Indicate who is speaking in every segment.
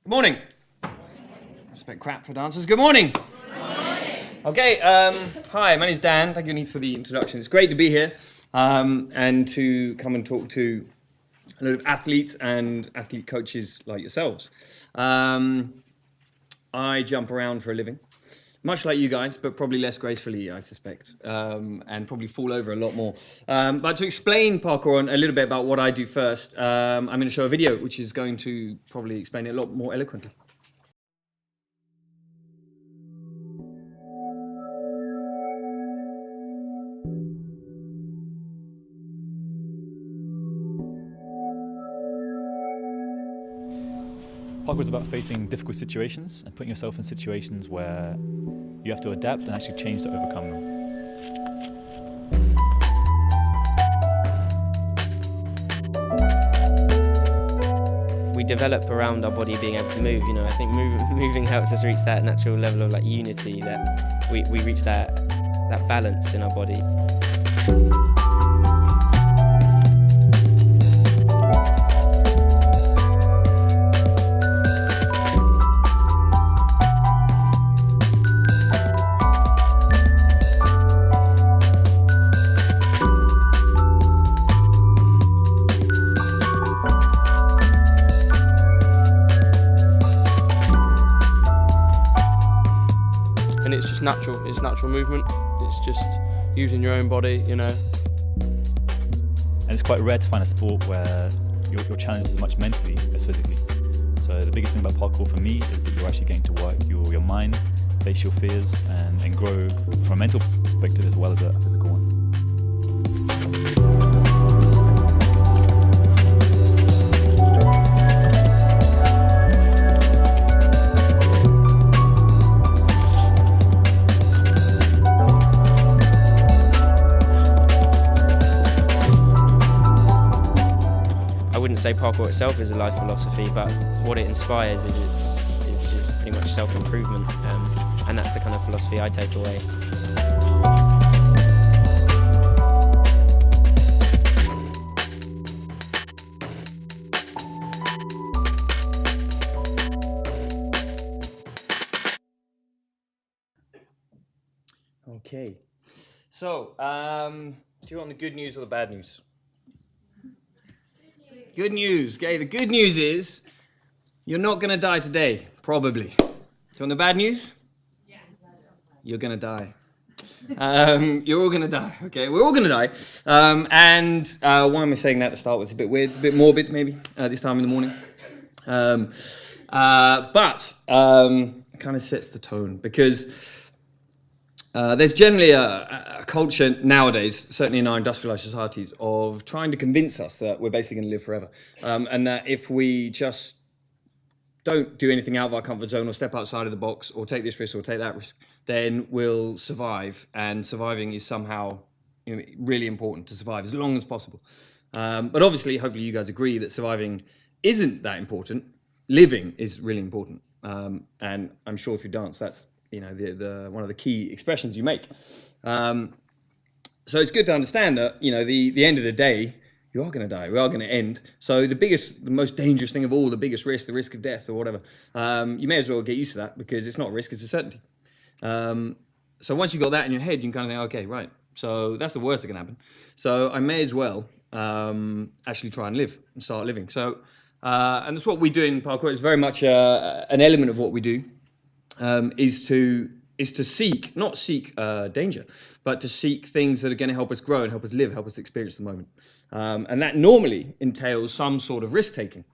Speaker 1: Good morning. I expect crap for dancers. Good morning.
Speaker 2: Good morning.
Speaker 1: Okay, hi, my name's Dan. Thank you, Anith, for the introduction. It's great to be here and to come and talk to a lot of athletes and athlete coaches like yourselves. I jump around for a living, much like you guys, but probably less gracefully, I suspect, and probably fall over a lot more. But to explain parkour and a little bit about what I do first, I'm going to show a video which is going to probably explain it a lot more eloquently.
Speaker 3: Parkour is about facing difficult situations and putting yourself in situations where you have to adapt and actually change to overcome them.
Speaker 4: We develop around our body being able to move. I think moving helps us reach that natural level of unity, that we reach that balance in our body.
Speaker 5: And it's just natural, it's natural movement, it's just using your own body,
Speaker 3: And it's quite rare to find a sport where your challenge is as much mentally as physically. So the biggest thing about parkour for me is that you're actually getting to work your mind, face your fears, and grow from a mental perspective as well as a physical one.
Speaker 4: I wouldn't say parkour itself is a life philosophy, but what it inspires is pretty much self-improvement, and that's the kind of philosophy I take away.
Speaker 1: Okay, so do you want the good news or the bad news? Good news. Okay, the good news is you're not going to die today, probably. Do you want the bad news? Yeah. You're going to die. You're all going to die, okay? We're all going to die. And why am I saying that to start with? It's a bit weird, a bit morbid maybe, this time in the morning. But it kind of sets the tone because there's generally a culture nowadays, certainly in our industrialized societies, of trying to convince us that we're basically going to live forever. And that if we just don't do anything out of our comfort zone or step outside of the box or take this risk or take that risk, then we'll survive. And surviving is somehow really important to survive as long as possible. But obviously, hopefully you guys agree that surviving isn't that important. Living is really important. And I'm sure if you dance, that's the one of the key expressions you make. So it's good to understand that, the end of the day, you are going to die. We are going to end. So the most dangerous thing of all, the biggest risk, the risk of death or whatever, you may as well get used to that because it's not a risk, it's a certainty. So once you've got that in your head, you can kind of think, okay, right. So that's the worst that can happen. So I may as well actually try and live and start living. So, and that's what we do in parkour. It's very much an element of what we do. Is to seek, not seek danger, but to seek things that are going to help us grow and help us live, help us experience the moment. And that normally entails some sort of risk-taking,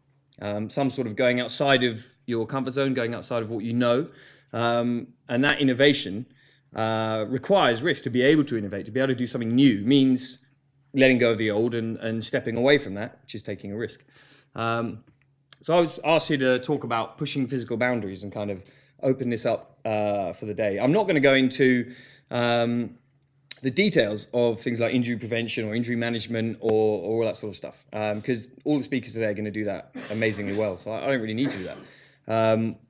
Speaker 1: some sort of going outside of your comfort zone, going outside of what you know. And that innovation requires risk. To be able to innovate, to be able to do something new, means letting go of the old and stepping away from that, which is taking a risk. So I was asked here to talk about pushing physical boundaries and kind of open this up for the day. I'm not going to go into the details of things like injury prevention or injury management or all that sort of stuff, because all the speakers today are going to do that amazingly well, so I don't really need to do that.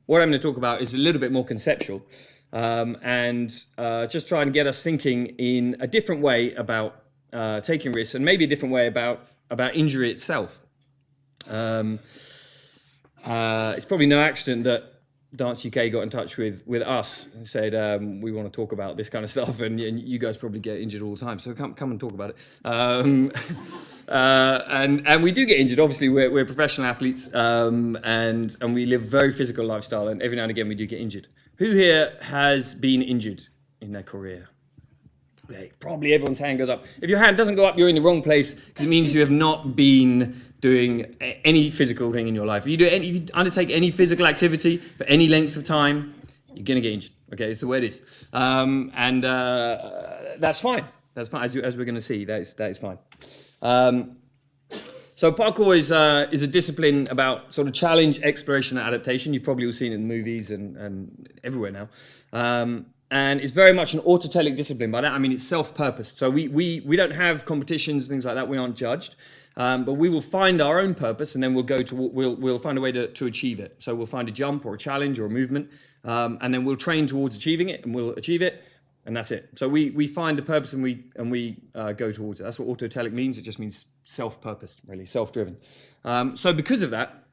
Speaker 1: What I'm going to talk about is a little bit more conceptual, and just try and get us thinking in a different way about taking risks, and maybe a different way about injury itself. it's probably no accident that Dance UK got in touch with us and said, we want to talk about this kind of stuff, and you guys probably get injured all the time, so come and talk about it. And we do get injured. Obviously, we're professional athletes, and we live a very physical lifestyle, and every now and again we do get injured. Who here has been injured in their career? Okay, probably everyone's hand goes up. If your hand doesn't go up, you're in the wrong place, because it means you have not been doing any physical thing in your life. If you undertake any physical activity for any length of time, you're going to get injured. Okay, it's the way it is. And that's fine. That's fine, as we're going to see. That is fine. So parkour is a discipline about sort of challenge, exploration, and adaptation. You've probably all seen it in movies and everywhere now. And it's very much an autotelic discipline. By that I mean it's self-purposed. So we don't have competitions, things like that. We aren't judged, but we will find our own purpose, and then we'll find a way to achieve it. So we'll find a jump or a challenge or a movement, and then we'll train towards achieving it, and we'll achieve it, and that's it. So we find the purpose and we go towards it. That's what autotelic means. It just means self-purposed, really self-driven. So because of that,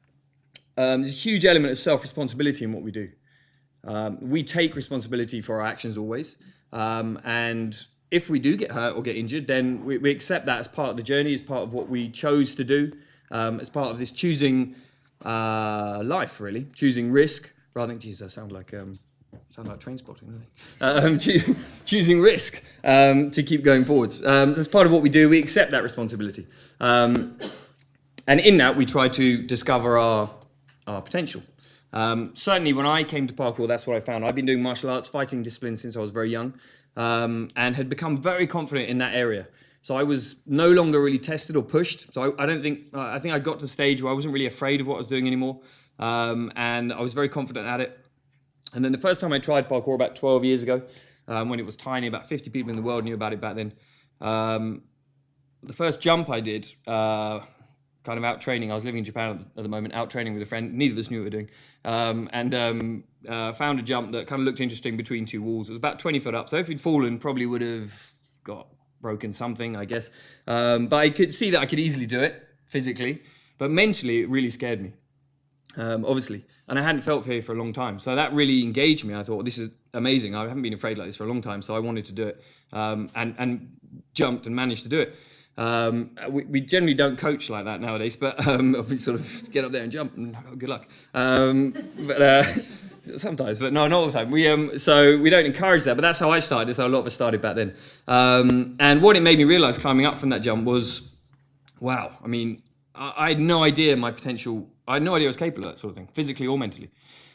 Speaker 1: there's a huge element of self-responsibility in what we do. We take responsibility for our actions always, and if we do get hurt or get injured, then we accept that as part of the journey, as part of what we chose to do, as part of this choosing life, really, choosing risk, rather than, geez, I sound like train spotting, don't I? Choosing risk to keep going forwards. As part of what we do, we accept that responsibility, and in that we try to discover our potential. Certainly when I came to parkour, that's what I found. I've been doing martial arts, fighting disciplines since I was very young, and had become very confident in that area. So I was no longer really tested or pushed. So I think I got to the stage where I wasn't really afraid of what I was doing anymore, and I was very confident at it. And then the first time I tried parkour about 12 years ago, when it was tiny, about 50 people in the world knew about it back then. The first jump I did, kind of out training. I was living in Japan at the moment, out training with a friend. Neither of us knew what we were doing. Found a jump that kind of looked interesting between two walls. It was about 20 foot up. So if he'd fallen, probably would have got broken something, I guess. But I could see that I could easily do it physically. But mentally, it really scared me, obviously. And I hadn't felt fear for a long time. So that really engaged me. I thought, this is amazing. I haven't been afraid like this for a long time. So I wanted to do it, and jumped and managed to do it. We generally don't coach like that nowadays, but we sort of get up there and jump and good luck. But sometimes, but no, not all the time. So we don't encourage that, but that's how I started. That's how a lot of us started back then. And what it made me realize climbing up from that jump was, wow. I mean, I had no idea my potential. I had no idea I was capable of that sort of thing, physically or mentally.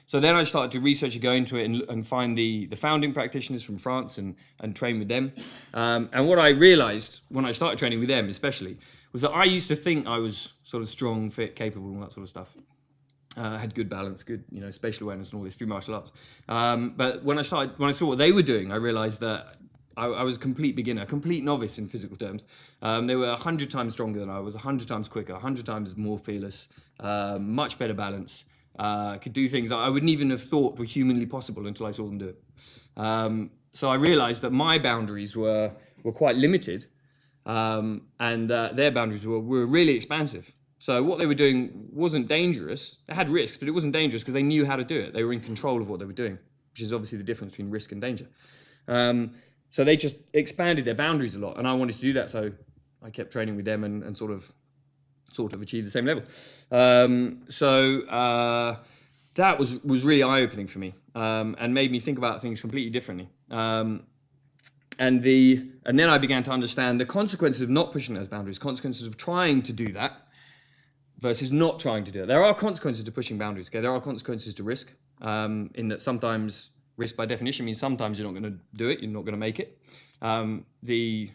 Speaker 1: So then I started to research and go into it and find the founding practitioners from France and train with them. And what I realized when I started training with them especially was that I used to think I was sort of strong, fit, capable, and all that sort of stuff. Had good balance, good spatial awareness and all this through martial arts. But when I saw what they were doing, I realized that I was a complete beginner, a complete novice in physical terms. They were 100 times stronger than I was, 100 times quicker, 100 times more fearless, much better balance. Could do things I wouldn't even have thought were humanly possible until I saw them do it. So I realized that my boundaries were quite limited, and their boundaries were really expansive. So what they were doing wasn't dangerous. It had risks, but it wasn't dangerous because they knew how to do it. They were in control of what they were doing, which is obviously the difference between risk and danger. So they just expanded their boundaries a lot, and I wanted to do that. So I kept training with them and sort of achieve the same level. That was really eye-opening for me, and made me think about things completely differently. And then I began to understand the consequences of not pushing those boundaries, consequences of trying to do that versus not trying to do it. There are consequences to pushing boundaries. Okay, there are consequences to risk, in that sometimes risk by definition means sometimes you're not going to do it, you're not going to make it. The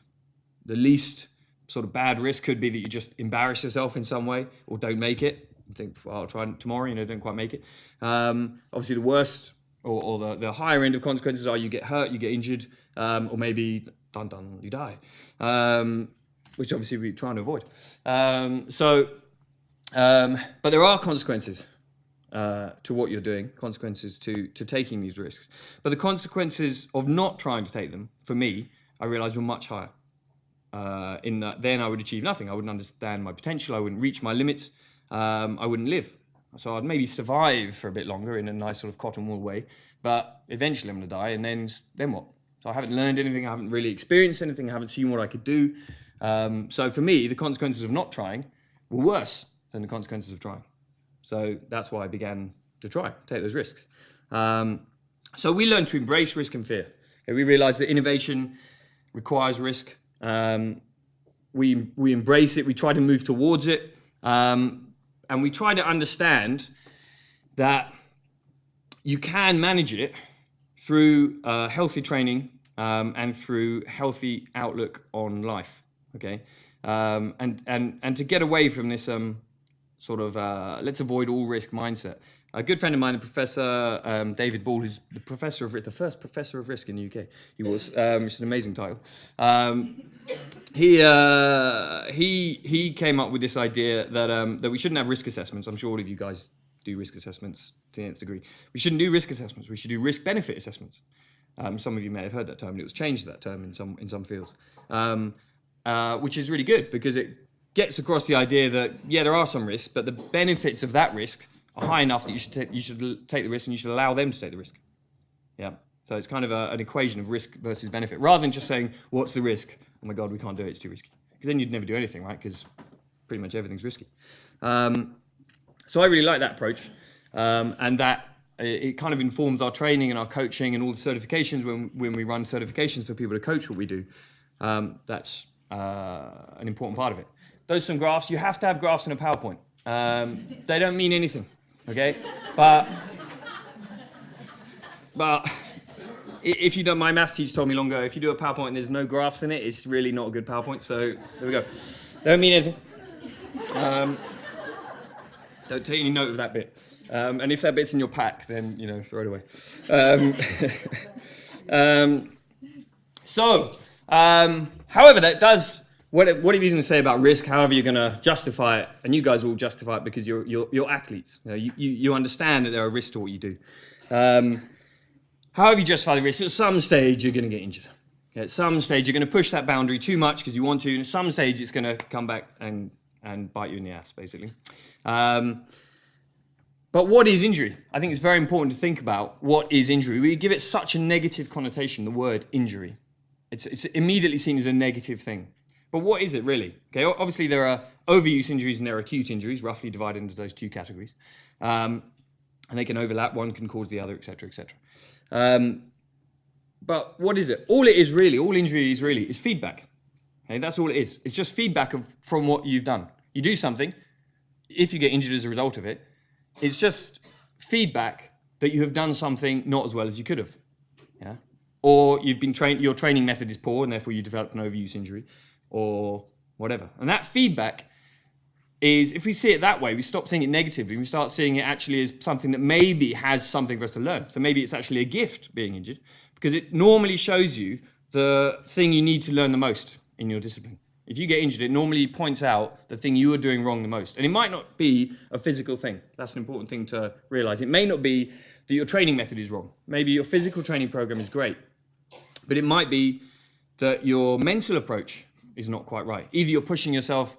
Speaker 1: least sort of bad risk could be that you just embarrass yourself in some way or don't make it. You think, well, I'll try tomorrow, don't quite make it. Obviously the worst or the higher end of consequences are you get hurt, you get injured, or maybe you die, which obviously we're trying to avoid. But there are consequences to what you're doing, consequences to taking these risks. But the consequences of not trying to take them, for me, I realized were much higher. In that then I would achieve nothing. I wouldn't understand my potential. I wouldn't reach my limits. I wouldn't live. So I'd maybe survive for a bit longer in a nice sort of cotton wool way, but eventually I'm going to die, and then what? So I haven't learned anything, I haven't really experienced anything, I haven't seen what I could do. So for me, the consequences of not trying were worse than the consequences of trying. So that's why I began to try, take those risks. So we learned to embrace risk and fear. Okay, we realized that innovation requires risk. We embrace it, we try to move towards it, and we try to understand that you can manage it through healthy training and through healthy outlook on life. Okay, and to get away from this sort of let's avoid all risk mindset. A good friend of mine, the Professor David Ball, who's the first professor of risk in the UK. He was, which is an amazing title. He came up with this idea that we shouldn't have risk assessments. I'm sure all of you guys do risk assessments to the nth degree. We shouldn't do risk assessments. We should do risk-benefit assessments. Some of you may have heard that term, and it was changed that term in some fields, which is really good because it gets across the idea that, yeah, there are some risks, but the benefits of that risk are high enough that you should take the risk and you should allow them to take the risk. Yeah. So it's kind of an equation of risk versus benefit, rather than just saying, what's the risk? Oh my God, we can't do it, it's too risky. Because then you'd never do anything, right? Because pretty much everything's risky. So I really like that approach, and that it kind of informs our training and our coaching and all the certifications when we run certifications for people to coach what we do. That's an important part of it. Those are some graphs. You have to have graphs in a PowerPoint. They don't mean anything, okay? But if you don't, my maths teacher told me long ago, if you do a PowerPoint and there's no graphs in it, it's really not a good PowerPoint. So there we go. They don't mean anything. Don't take any note of that bit. And if that bit's in your pack, then, throw it away. However, that does, what are you going to say about risk, however you're going to justify it, and you guys will justify it because you're athletes. You understand that there are risks to what you do. However you justify the risk, at some stage you're going to get injured. Okay, at some stage you're going to push that boundary too much because you want to, and at some stage it's going to come back and bite you in the ass, basically. But what is injury? I think it's very important to think about what is injury. We give it such a negative connotation, the word injury. It's immediately seen as a negative thing. But what is it really? Okay, obviously there are overuse injuries and there are acute injuries, roughly divided into those two categories. And they can overlap, one can cause the other, etc., etc. But what is it? All injury is really, is feedback. Okay, that's all it is. It's just feedback from what you've done. You do something, if you get injured as a result of it, it's just feedback that you have done something not as well as you could have. Yeah? Or you've been your training method is poor and therefore you developed an overuse injury, or whatever. And that feedback is, if we see it that way, we stop seeing it negatively, we start seeing it actually as something that maybe has something for us to learn. So maybe it's actually a gift being injured, because it normally shows you the thing you need to learn the most in your discipline. If you get injured, it normally points out the thing you are doing wrong the most. And it might not be a physical thing. That's an important thing to realize. It may not be that your training method is wrong. Maybe your physical training program is great, but it might be that your mental approach is not quite right. Either you're pushing yourself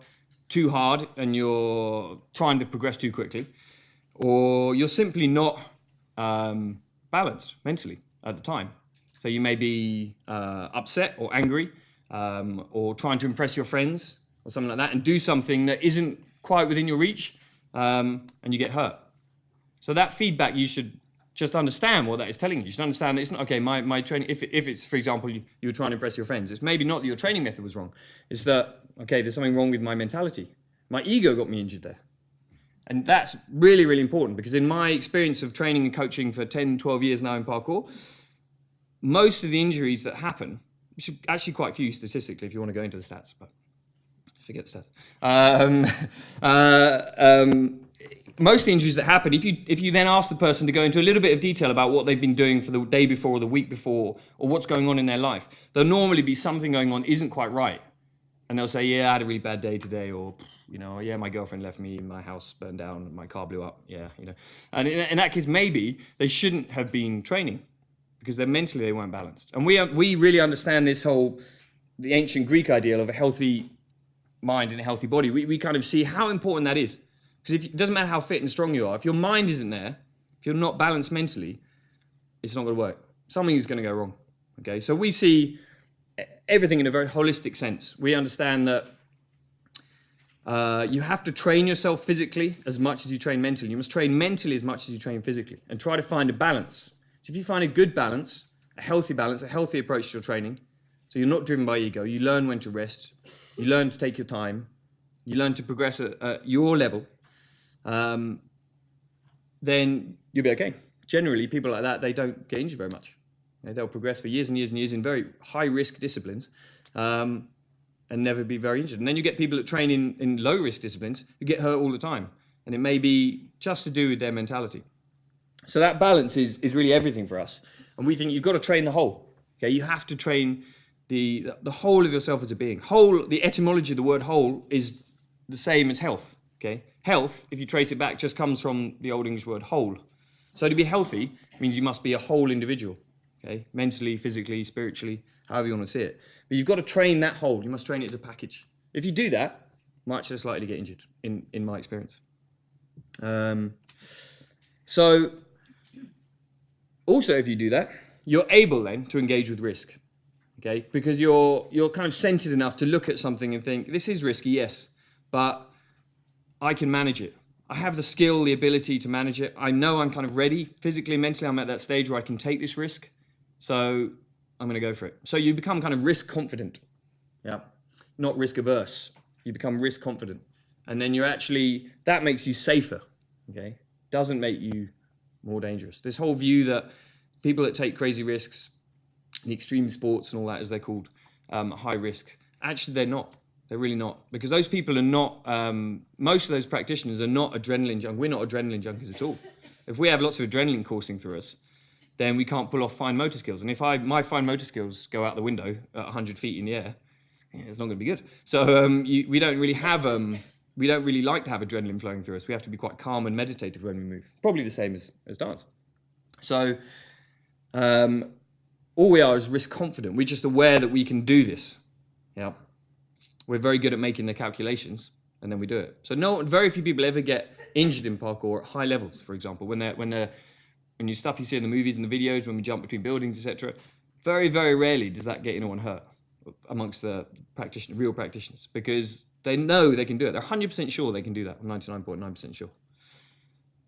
Speaker 1: too hard and you're trying to progress too quickly, or you're simply not balanced mentally at the time. So you may be upset or angry, or trying to impress your friends or something like that, and do something that isn't quite within your reach, and you get hurt. So that feedback, you should just understand what that is telling you. You should understand that it's not, okay, my training, if it's, for example, you were trying to impress your friends, it's maybe not that your training method was wrong. It's that, okay, there's something wrong with my mentality. My ego got me injured there. And that's really, really important, because in my experience of training and coaching for 10, 12 years now in parkour, most of the injuries that happen, which are actually quite few statistically if you want to go into the stats, but forget the stats. Most of the injuries that happen, if you then ask the person to go into a little bit of detail about what they've been doing for the day before or the week before, or what's going on in their life, there'll normally be something going on isn't quite right. And they'll say, yeah, I had a really bad day today, or, yeah, my girlfriend left me, my house burned down, my car blew up, And in that case, maybe they shouldn't have been training, because mentally they weren't balanced. And we really understand the ancient Greek ideal of a healthy mind and a healthy body. We kind of see how important that is. Because it doesn't matter how fit and strong you are, if your mind isn't there, if you're not balanced mentally, it's not going to work. Something is going to go wrong. Okay, so we see everything in a very holistic sense. We understand that you have to train yourself physically as much as you train mentally. You must train mentally as much as you train physically, and try to find a balance. So if you find a good balance, a healthy approach to your training, so you're not driven by ego, you learn when to rest, you learn to take your time, you learn to progress at your level, then you'll be okay. Generally, people like that, they don't get injured very much. They'll progress for years and years and years in very high-risk disciplines and never be very injured. And then you get people that train in low-risk disciplines who get hurt all the time. And it may be just to do with their mentality. So that balance is really everything for us. And we think you've got to train the whole. Okay, you have to train the whole of yourself as a being. Whole, the etymology of the word whole is the same as health. Okay, health, if you trace it back, just comes from the Old English word whole. So to be healthy means you must be a whole individual. Okay, mentally, physically, spiritually, however you want to see it. But you've got to train that whole. You must train it as a package. If you do that, much less likely to get injured, in my experience. So, also if you do that, you're able then to engage with risk. Okay, because you're kind of centered enough to look at something and think, this is risky, yes, but I can manage it. I have the skill, the ability to manage it. I know I'm kind of ready. Physically, mentally, I'm at that stage where I can take this risk. So I'm going to go for it. So you become kind of risk confident. Yeah. Not risk averse. You become risk confident. And then that makes you safer. Okay. Doesn't make you more dangerous. This whole view that people that take crazy risks, the extreme sports and all that, as they're called, high risk, actually they're not. They're really not, because those people are not, most of those practitioners are not adrenaline junkies. We're not adrenaline junkies at all. If we have lots of adrenaline coursing through us, then we can't pull off fine motor skills. And if my fine motor skills go out the window at 100 feet in the air, it's not going to be good. So we don't really like to have adrenaline flowing through us. We have to be quite calm and meditative when we move. Probably the same as dance. So all we are is risk confident. We're just aware that we can do this. Yeah. We're very good at making the calculations, and then we do it. So very few people ever get injured in parkour at high levels, for example, when you stuff you see in the movies and the videos, when we jump between buildings, etc. Very, very rarely does that get anyone hurt amongst the real practitioners, because they know they can do it. They're 100% sure they can do that. 99.9% sure.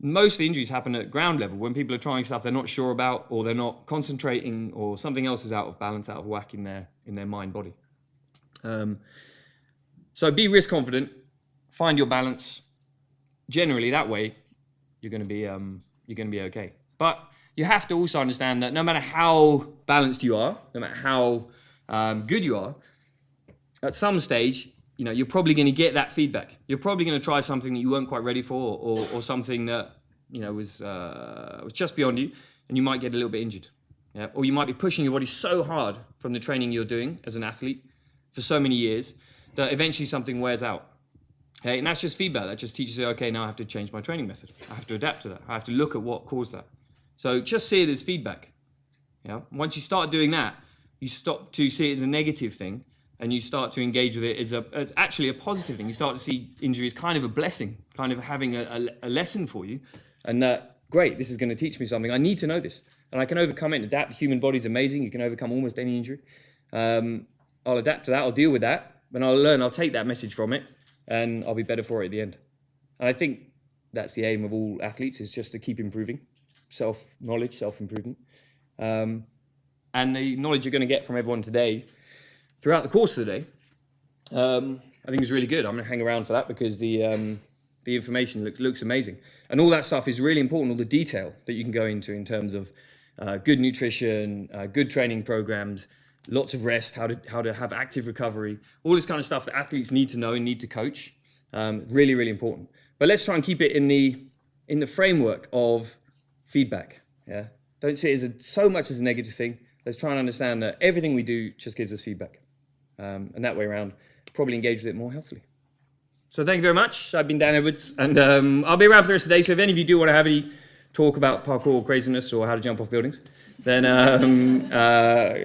Speaker 1: Most of the injuries happen at ground level when people are trying stuff they're not sure about, or they're not concentrating, or something else is out of balance, out of whack in their mind body. So be risk confident, find your balance. Generally, that way, you're going to be okay. But you have to also understand that no matter how balanced you are, no matter how good you are, at some stage, you're probably going to get that feedback. You're probably going to try something that you weren't quite ready for, or something that was just beyond you, and you might get a little bit injured. Yeah? Or you might be pushing your body so hard from the training you're doing as an athlete for so many years that eventually something wears out. Okay? And that's just feedback. That just teaches you, okay, now I have to change my training method. I have to adapt to that. I have to look at what caused that. So just see it as feedback. Yeah? Once you start doing that, you stop to see it as a negative thing, and you start to engage with it as actually a positive thing. You start to see injury as kind of a blessing, kind of having a lesson for you, and that, great, this is going to teach me something. I need to know this, and I can overcome it and adapt. The human body's amazing. You can overcome almost any injury. I'll adapt to that. I'll deal with that. But I'll learn, I'll take that message from it, and I'll be better for it at the end. And I think that's the aim of all athletes, is just to keep improving. Self-knowledge, self-improvement. And the knowledge you're going to get from everyone today, throughout the course of the day, I think is really good. I'm going to hang around for that, because the information looks amazing. And all that stuff is really important, all the detail that you can go into in terms of good nutrition, good training programs, lots of rest, how to have active recovery, all this kind of stuff that athletes need to know and need to coach. Really, really important. But let's try and keep it in the framework of feedback. Yeah, don't see it as so much as a negative thing. Let's try and understand that everything we do just gives us feedback, and that way around, probably engage with it more healthily. So thank you very much. I've been Dan Edwards, and I'll be around for the rest of the day. So if any of you do want to have any talk about parkour craziness or how to jump off buildings, then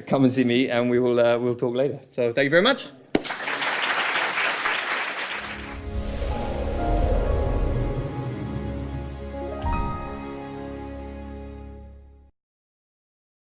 Speaker 1: come and see me, and we'll talk later. So thank you very much.